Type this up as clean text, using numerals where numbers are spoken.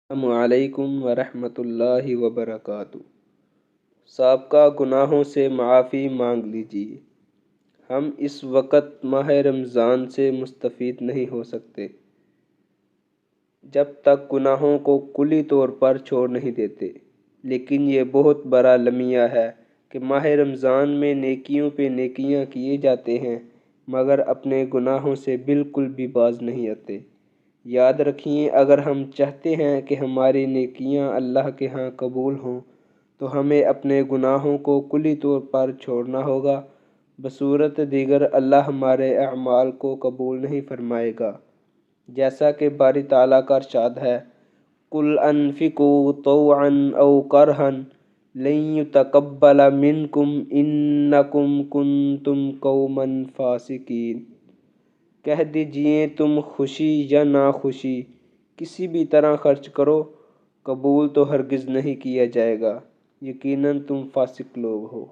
السلام علیکم ورحمۃ اللہ وبرکاتہ۔ سابقہ گناہوں سے معافی مانگ لیجیے۔ ہم اس وقت ماہ رمضان سے مستفید نہیں ہو سکتے جب تک گناہوں کو کلی طور پر چھوڑ نہیں دیتے، لیکن یہ بہت بڑا لمحہ ہے کہ ماہ رمضان میں نیکیوں پہ نیکیاں کیے جاتے ہیں مگر اپنے گناہوں سے بالکل بھی باز نہیں آتے۔ یاد رکھیے، اگر ہم چاہتے ہیں کہ ہماری نیکیاں اللہ کے ہاں قبول ہوں تو ہمیں اپنے گناہوں کو کلی طور پر چھوڑنا ہوگا، بصورت دیگر اللہ ہمارے اعمال کو قبول نہیں فرمائے گا، جیسا کہ باری تعالیٰ کا ارشاد ہے: قُلْ أَنفِقُوا طَوْعًا أَوْ كَرْهًا لَن يُتَقَبَّلَ مِنكُمْ إِنَّكُمْ كُنتُمْ قَوْمًا فَاسِقِينَ۔ کہہ دیجئے، تم خوشی یا ناخوشی کسی بھی طرح خرچ کرو، قبول تو ہرگز نہیں کیا جائے گا، یقیناً تم فاسق لوگ ہو۔